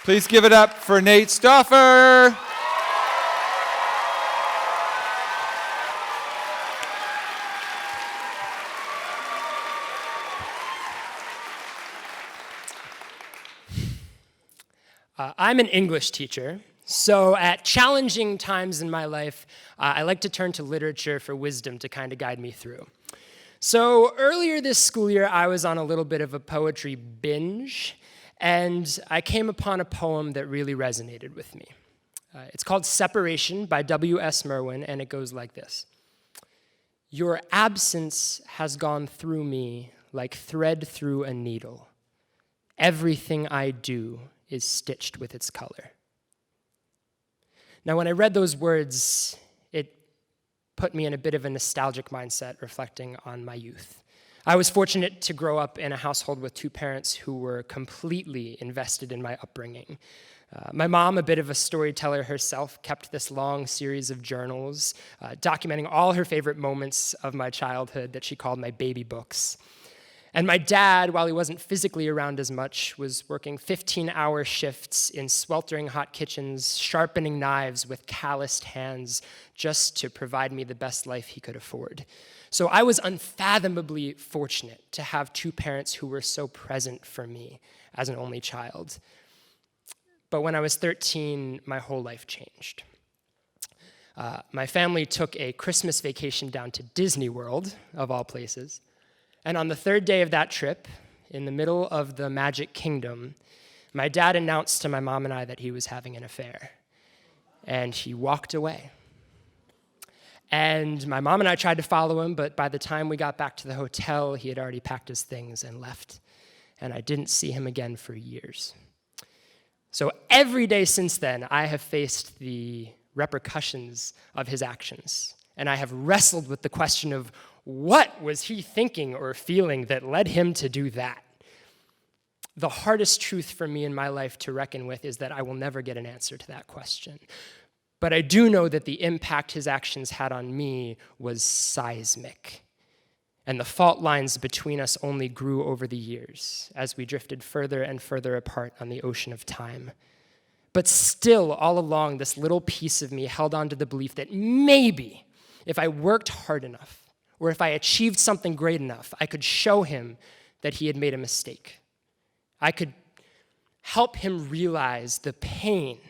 Please give it up for Nate Stauffer. I'm an English teacher, so at challenging times in my life, I like to turn to literature for wisdom to kind of guide me through. So earlier this school year, I was on a little bit of a poetry binge, and I came upon a poem that really resonated with me. It's called Separation by W.S. Merwin, and it goes like this. Your absence has gone through me like thread through a needle. Everything I do is stitched with its color. Now, when I read those words, it put me in a bit of a nostalgic mindset, reflecting on my youth. I was fortunate to grow up in a household with two parents who were completely invested in my upbringing. My mom, a bit of a storyteller herself, kept this long series of journals documenting all her favorite moments of my childhood that she called my baby books. And my dad, while he wasn't physically around as much, was working 15-hour shifts in sweltering hot kitchens, sharpening knives with calloused hands just to provide me the best life he could afford. So I was unfathomably fortunate to have two parents who were so present for me as an only child. But when I was 13, my whole life changed. My family took a Christmas vacation down to Disney World, of all places. And on the third day of that trip, in the middle of the Magic Kingdom, my dad announced to my mom and I that he was having an affair. And he walked away. And my mom and I tried to follow him, but by the time we got back to the hotel, he had already packed his things and left. And I didn't see him again for years. So every day since then, I have faced the repercussions of his actions. And I have wrestled with the question of, what was he thinking or feeling that led him to do that? The hardest truth for me in my life to reckon with is that I will never get an answer to that question. But I do know that the impact his actions had on me was seismic. And the fault lines between us only grew over the years as we drifted further and further apart on the ocean of time. But still, all along, this little piece of me held on to the belief that maybe, if I worked hard enough, or if I achieved something great enough, I could show him that he had made a mistake. I could help him realize the pain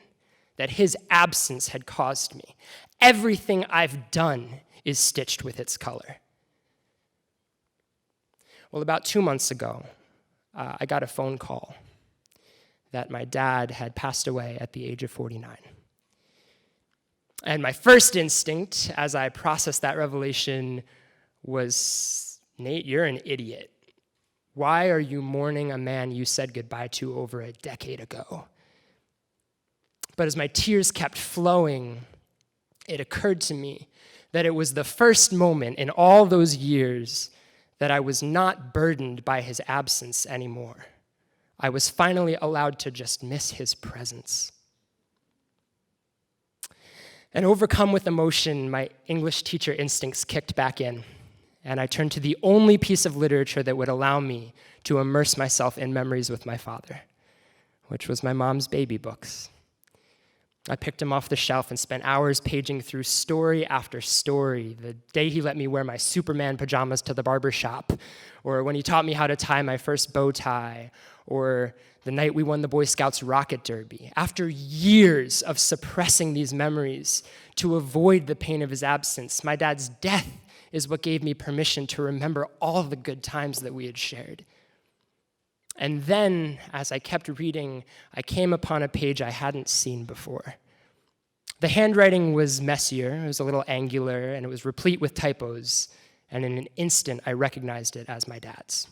that his absence had caused me. Everything I've done is stitched with its color. Well, about 2 months ago, I got a phone call that my dad had passed away at the age of 49. And my first instinct, as I processed that revelation, was, Nate, you're an idiot. Why are you mourning a man you said goodbye to over a decade ago? But as my tears kept flowing, it occurred to me that it was the first moment in all those years that I was not burdened by his absence anymore. I was finally allowed to just miss his presence. And overcome with emotion, my English teacher instincts kicked back in. And I turned to the only piece of literature that would allow me to immerse myself in memories with my father, which was my mom's baby books. I picked him off the shelf and spent hours paging through story after story. The day he let me wear my Superman pajamas to the barber shop, or when he taught me how to tie my first bow tie, or the night we won the Boy Scouts rocket derby. After years of suppressing these memories to avoid the pain of his absence, my dad's death is what gave me permission to remember all the good times that we had shared. And then, as I kept reading, I came upon a page I hadn't seen before. The handwriting was messier, it was a little angular, and it was replete with typos, and in an instant, I recognized it as my dad's.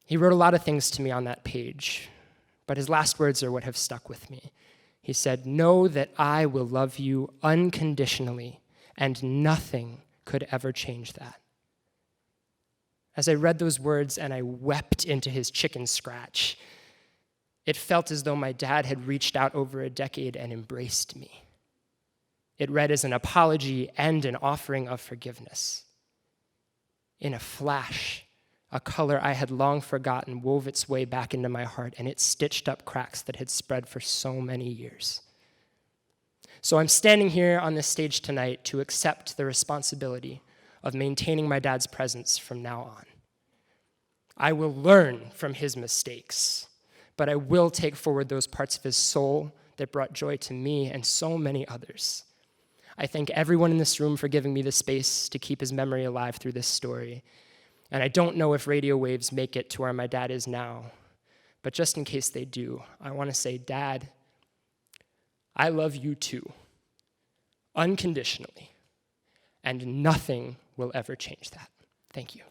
He wrote a lot of things to me on that page, but his last words are what have stuck with me. He said, "Know that I will love you unconditionally, and nothing could ever change that." As I read those words and I wept into his chicken scratch, it felt as though my dad had reached out over a decade and embraced me. It read as an apology and an offering of forgiveness. In a flash, A color I had long forgotten wove its way back into my heart, and it stitched up cracks that had spread for so many years. So I'm standing here on this stage tonight to accept the responsibility of maintaining my dad's presence from now on. I will learn from his mistakes, but I will take forward those parts of his soul that brought joy to me and so many others. I thank everyone in this room for giving me the space to keep his memory alive through this story. And I don't know if radio waves make it to where my dad is now, but just in case they do, I want to say, Dad, I love you too, unconditionally, and nothing will ever change that. Thank you.